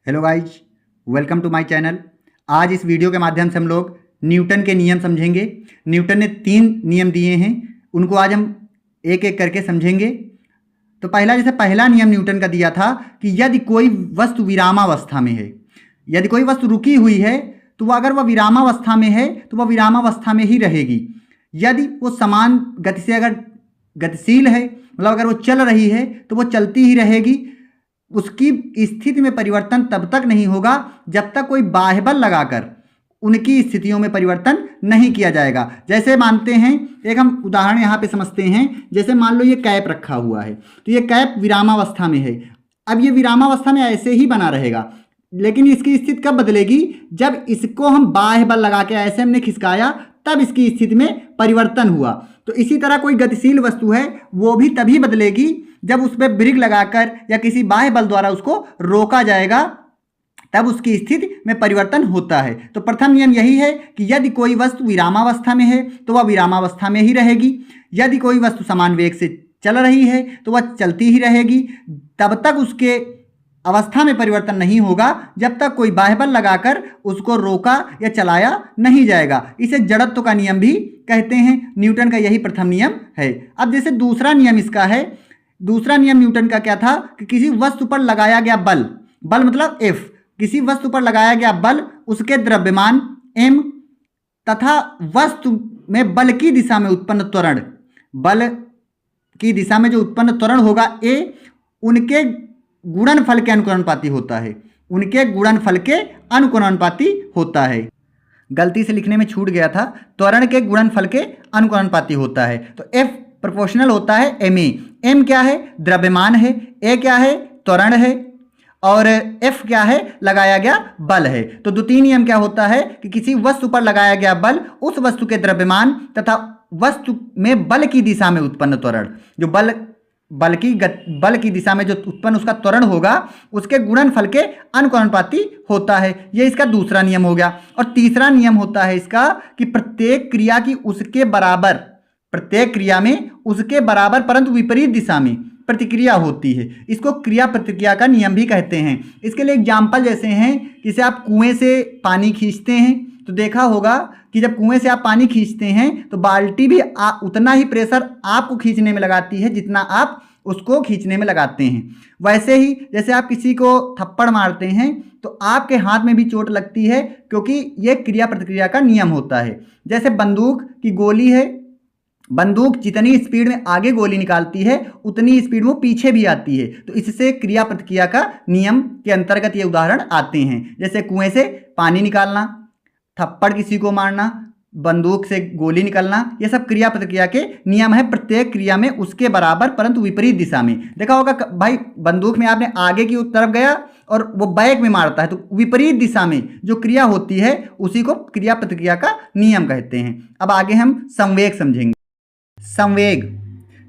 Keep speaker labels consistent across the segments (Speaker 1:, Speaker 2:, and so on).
Speaker 1: Hello guys, welcome to my channel. आज इस video के माध्यम से हम लोग न्यूटन के नियम समझेंगे। न्यूटन ने 3 नियम दिए हैं, उनको आज हम एक एक करके समझेंगे। तो पहला नियम न्यूटन का दिया था कि यदि कोई वस्तु विरामावस्था में है, यदि कोई वस्तु रुकी हुई है तो वह अगर वह विरामावस्था में है तो वह विरामावस्था में ही रहेगी। यदि वो समान गति से अगर गतिशील है, मतलब अगर वो चल रही है तो वो चलती ही रहेगी। उसकी स्थिति में परिवर्तन तब तक नहीं होगा जब तक कोई बाह्य बल लगाकर उनकी स्थितियों में परिवर्तन नहीं किया जाएगा। जैसे मानते हैं, एक हम उदाहरण यहाँ पे समझते हैं। जैसे मान लो ये कैप रखा हुआ है, तो ये कैप विरामावस्था में है। अब ये विरामावस्था में ऐसे ही बना रहेगा, लेकिन इसकी स्थिति कब बदलेगी? जब इसको हम बाह्य बल लगा के ऐसे हमने खिसकाया, तब इसकी स्थिति में परिवर्तन हुआ। तो इसी तरह कोई गतिशील वस्तु है, वो भी तभी बदलेगी जब उस पर ब्रेक लगाकर या किसी बाह्य बल द्वारा उसको रोका जाएगा, तब उसकी स्थिति में परिवर्तन होता है। तो प्रथम नियम यही है कि यदि कोई वस्तु विरामावस्था में है तो वह विरामावस्था में ही रहेगी। यदि कोई वस्तु समान वेग से चल रही है तो वह चलती ही रहेगी। तब तक उसके अवस्था में परिवर्तन नहीं होगा जब तक कोई बाह्य बल लगाकर उसको रोका या चलाया नहीं जाएगा। इसे जड़त्व का नियम भी कहते हैं। न्यूटन का यही प्रथम नियम है। अब जैसे दूसरा नियम इसका है, दूसरा नियम न्यूटन का क्या था कि किसी वस्तु पर लगाया गया बल, बल मतलब F, किसी वस्तु पर लगाया गया बल, उसके द्रव्यमान m तथा वस्तु में बल की दिशा में उत्पन्न त्वरण, बल की दिशा में जो उत्पन्न त्वरण होगा a, उनके गुणनफल के अनुकरणपाती होता है। उनके गुणनफल के अनुकरणपाती होता है। गलती से लिखने में छूट गया था, त्वरण के गुणनफल के अनुकरणपाती होता है। तो F प्रोपोर्शनल होता है ma। m क्या है? द्रव्यमान है। a क्या है? त्वरण है। और F क्या है? लगाया गया बल है। तो द्वितीय नियम क्या होता है कि किसी वस्तु पर लगाया गया बल, उस वस्तु के द्रव्यमान तथा वस्तु में बल की दिशा में उत्पन्न त्वरण, जो बल की दिशा में जो उत्पन्न उसका त्वरण होगा, उसके गुणनफल के अनुकरणपाती होता है। यह इसका दूसरा नियम हो गया। और तीसरा नियम होता है इसका कि प्रत्येक क्रिया की उसके बराबर, प्रत्येक क्रिया में उसके बराबर परंतु विपरीत दिशा में प्रतिक्रिया होती है। इसको क्रिया प्रतिक्रिया का नियम भी कहते हैं। इसके लिए एग्जाम्पल जैसे हैं, जैसे आप कुएं से पानी खींचते हैं तो देखा होगा कि जब कुएं से आप पानी खींचते हैं तो बाल्टी भी उतना ही प्रेशर आपको खींचने में लगाती है जितना आप उसको खींचने में लगाते हैं। वैसे ही जैसे आप किसी को थप्पड़ मारते हैं तो आपके हाथ में भी चोट लगती है, क्योंकि यह क्रिया प्रतिक्रिया का नियम होता है। जैसे बंदूक की गोली है, बंदूक जितनी स्पीड में आगे गोली निकालती है उतनी स्पीड में वो पीछे भी आती है। तो इससे क्रिया प्रतिक्रिया का नियम के अंतर्गत ये उदाहरण आते हैं। जैसे कुएं से पानी निकालना, थप्पड़ किसी को मारना, बंदूक से गोली निकलना, ये सब क्रिया प्रतिक्रिया के नियम है। प्रत्येक क्रिया में उसके बराबर परंतु विपरीत दिशा में। देखा होगा भाई, बंदूक में आपने आगे की तरफ गया और वो बैक में मारता है, तो विपरीत दिशा में जो क्रिया होती है उसी को क्रिया प्रतिक्रिया का नियम कहते हैं। अब आगे हम संवेग समझेंगे।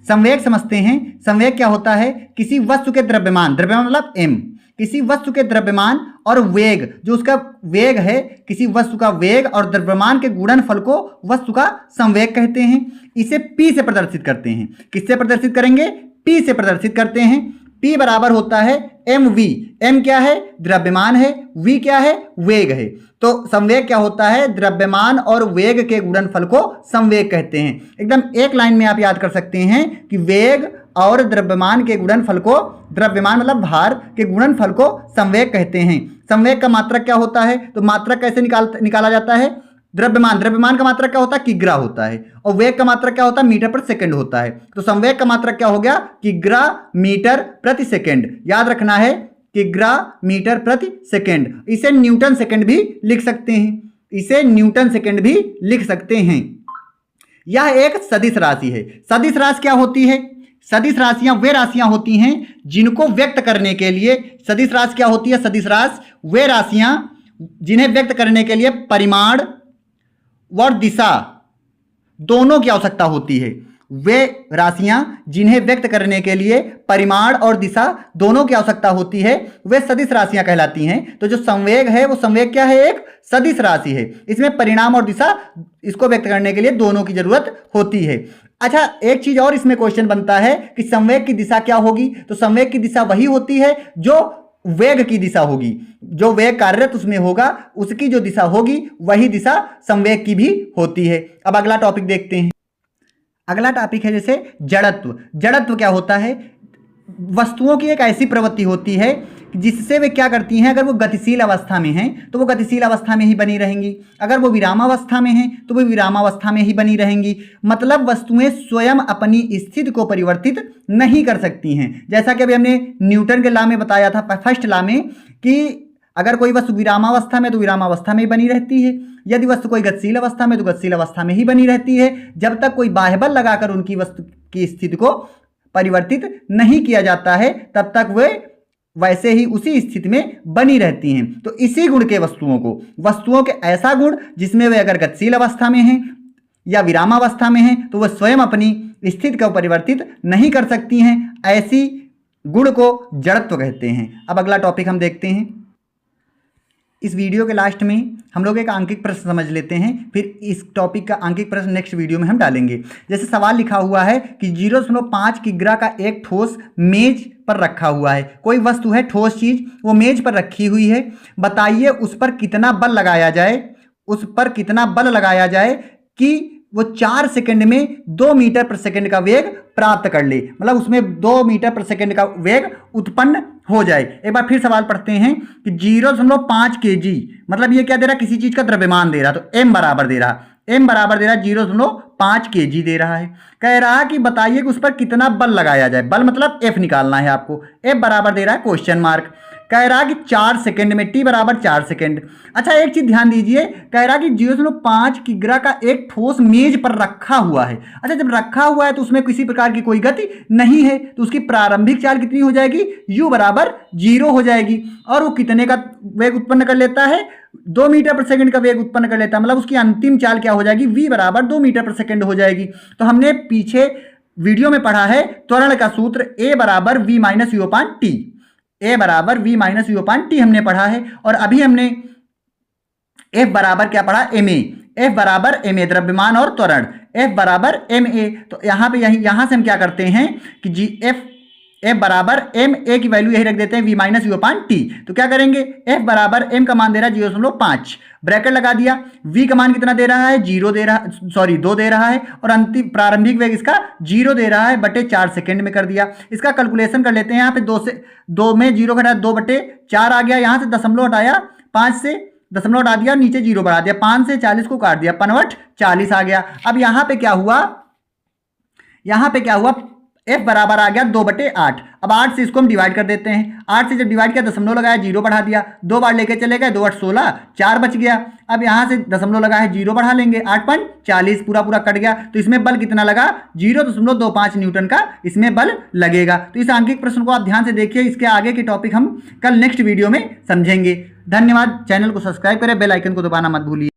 Speaker 1: संवेग समझते हैं। संवेग क्या होता है? किसी वस्तु के द्रव्यमान, द्रव्यमान मतलब m, किसी वस्तु के द्रव्यमान और वेग, जो उसका वेग है, किसी वस्तु का वेग और द्रव्यमान के गुणनफल को वस्तु का संवेग कहते हैं। इसे P से प्रदर्शित करते हैं। किससे प्रदर्शित करेंगे? P से प्रदर्शित करते हैं। P बराबर होता है mv। m क्या है? द्रव्यमान है। v क्या है? वेग है। तो संवेग क्या होता है? द्रव्यमान और वेग के गुणनफल को संवेग कहते हैं। एकदम एक लाइन में आप याद कर सकते हैं कि वेग और द्रव्यमान के गुणनफल को, द्रव्यमान मतलब भार के गुणनफल को संवेग कहते हैं। संवेग का मात्रक क्या होता है? तो मात्रक कैसे निकाला जाता है? द्रव्यमान का मात्रक क्या होता है? किग्रा होता है। और वेग का मात्रक क्या होता है? मीटर प्रति सेकंड होता है। तो संवेग का मात्रक क्या हो गया? किग्रा मीटर प्रति सेकंड। याद रखना है, किग्रा मीटर प्रति सेकंड। इसे न्यूटन सेकंड भी लिख सकते हैं। इसे न्यूटन सेकंड भी लिख सकते हैं। यह एक सदिश राशि है। सदिश राशि क्या होती है? सदिश राशियां वे राशियां होती हैं जिनको व्यक्त करने के लिए, सदिश राशि क्या होती है? सदिश राशि वे राशियां जिन्हें व्यक्त करने के लिए परिमाण और दिशा दोनों की आवश्यकता होती है। वे राशियां जिन्हें व्यक्त करने के लिए परिमाण और दिशा दोनों की आवश्यकता होती है, वे सदिश राशियां कहलाती हैं। तो जो संवेग है वो संवेग क्या है? एक सदिश राशि है। इसमें परिमाण और दिशा, इसको व्यक्त करने के लिए दोनों की जरूरत होती है। अच्छा, एक चीज और इसमें क्वेश्चन बनता है कि संवेग की दिशा क्या होगी? तो संवेग की दिशा वही होती है जो वेग की दिशा होगी, जो वेग कार्यरत उसमें होगा उसकी जो दिशा होगी वही दिशा संवेग की भी होती है। अब अगला टॉपिक देखते हैं। अगला टॉपिक है जैसे जड़त्व। जड़त्व क्या होता है? वस्तुओं की एक ऐसी प्रवृत्ति होती है जिससे वे क्या करती हैं, अगर वो गतिशील अवस्था में हैं तो वो गतिशील अवस्था में ही बनी रहेंगी, अगर वो विरामावस्था में हैं तो वो विरामावस्था में ही बनी रहेंगी। मतलब वस्तुएं स्वयं अपनी स्थिति को परिवर्तित नहीं कर सकती हैं। जैसा कि अभी हमने न्यूटन के लॉ में बताया था, फर्स्ट लॉ में, कि अगर कोई वस्तु विरामावस्था में तो विरामावस्था में ही बनी रहती है, यदि वस्तु कोई गतिशील अवस्था में तो गतिशील अवस्था में ही बनी रहती है। जब तक कोई बाह्य बल लगाकर उनकी वस्तु की स्थिति को परिवर्तित नहीं किया जाता है तब तक वे वैसे ही उसी स्थिति में बनी रहती हैं। तो इसी गुण के वस्तुओं के ऐसा गुण जिसमें वे अगर गतिशील अवस्था में हैं या विरामावस्था में हैं तो वह स्वयं अपनी स्थिति को परिवर्तित नहीं कर सकती हैं। ऐसी गुण को जड़त्व कहते हैं। अब अगला टॉपिक हम देखते हैं। इस वीडियो के लास्ट में हम लोग एक आंकिक प्रश्न समझ लेते हैं, फिर इस टॉपिक का आंकिक प्रश्न नेक्स्ट वीडियो में हम डालेंगे। जैसे सवाल लिखा हुआ है कि 0.5 किग्रा का एक ठोस मेज पर रखा हुआ है। कोई वस्तु है, ठोस चीज, वो मेज पर रखी हुई है। बताइए उस पर कितना बल लगाया जाए कि वो 4 सेकंड में 2 मीटर प्रति सेकंड का वेग प्राप्त कर ले, मतलब उसमें 2 मीटर प्रति सेकंड का वेग उत्पन्न हो जाए। एक बार फिर सवाल पढ़ते हैं कि 0.5 kg, मतलब ये क्या दे रहा, किसी चीज का द्रव्यमान दे रहा, तो m बराबर दे रहा 0.5 kg दे रहा है। कह रहा कि बताइए कि उस पर कितना बल लगाया जाए। बल मतलब F निकालना है आपको। F बराबर दे रहा है क्वेश्चन मार्क। कह रहा कि 4 सेकंड में, T बराबर 4 सेकंड। अच्छा एक चीज ध्यान दीजिए, कह रहा कि 0.5 किग्रा का एक ठोस मेज पर रखा हुआ है। अच्छा जब रखा हुआ है तो उसमें किसी प्रकार की कोई गति नहीं है, तो उसकी प्रारंभिक चाल कितनी हो जाएगी, U बराबर 0 हो जाएगी। और वो कितने का वेग उत्पन्न कर लेता है, 2 मीटर प्रति सेकंड का वेग उत्पन्न कर लेता है। मतलब उसकी अंतिम चाल क्या हो जाएगी, V बराबर 2 मीटर प्रति सेकंड हो जाएगी। तो हमने पीछे वीडियो में पढ़ा है त्वरण का सूत्र A बराबर V minus U upon T, A बराबर V माइनस U अपान T हमने पढ़ा है। और अभी हमने F बराबर क्या पढ़ा, MA। F बराबर MA द्रव्यमान और त्वरण, F बराबर MA। तो यहाँ से हम क्या करते हैं कि F बराबर MA की वैल्यू यही रख देते हैं V माइनस U अपान T। तो क्या करेंगे, F बराबर M का मान दे रहा है 0.5, ब्रैकेट लगा दिया। V का मान कितना दे रहा है, 2 दे रहा है, और अंतिम प्रारंभिक वेग इसका 0 दे रहा है, बटे 4 सेकंड में कर दिया। इसका कैलकुलेशन कर लेते हैं। यहाँ पे 2 में 0 घटाया 2/4 आ गया, यहाँ से दशमलव हटाया, 5 से दशमलव हटा दिया, नीचे 0 बढ़ा दिया, 5 से 40 को काट दिया, 45 आ गया। अब यहाँ पे क्या हुआ, F बराबर आ गया 2/8। अब 8 से इसको हम डिवाइड कर देते हैं। 8 से जब डिवाइड किया, दशमलव लगाया, 0 बढ़ा दिया, 2 बार लेके चले गए, 2 8 16, 4 बच गया। अब यहाँ से दशमलव लगाया, 0 बढ़ा लेंगे, 8.40 पूरा कट गया। तो इसमें बल कितना लगा, 0.25 न्यूटन का इसमें बल लगेगा। तो इस आंकिक प्रश्न को आप ध्यान से देखिए। इसके आगे के टॉपिक हम कल नेक्स्ट वीडियो में समझेंगे। धन्यवाद। चैनल को सब्सक्राइब करें, बेल आइकन को दबाना मत भूलिए।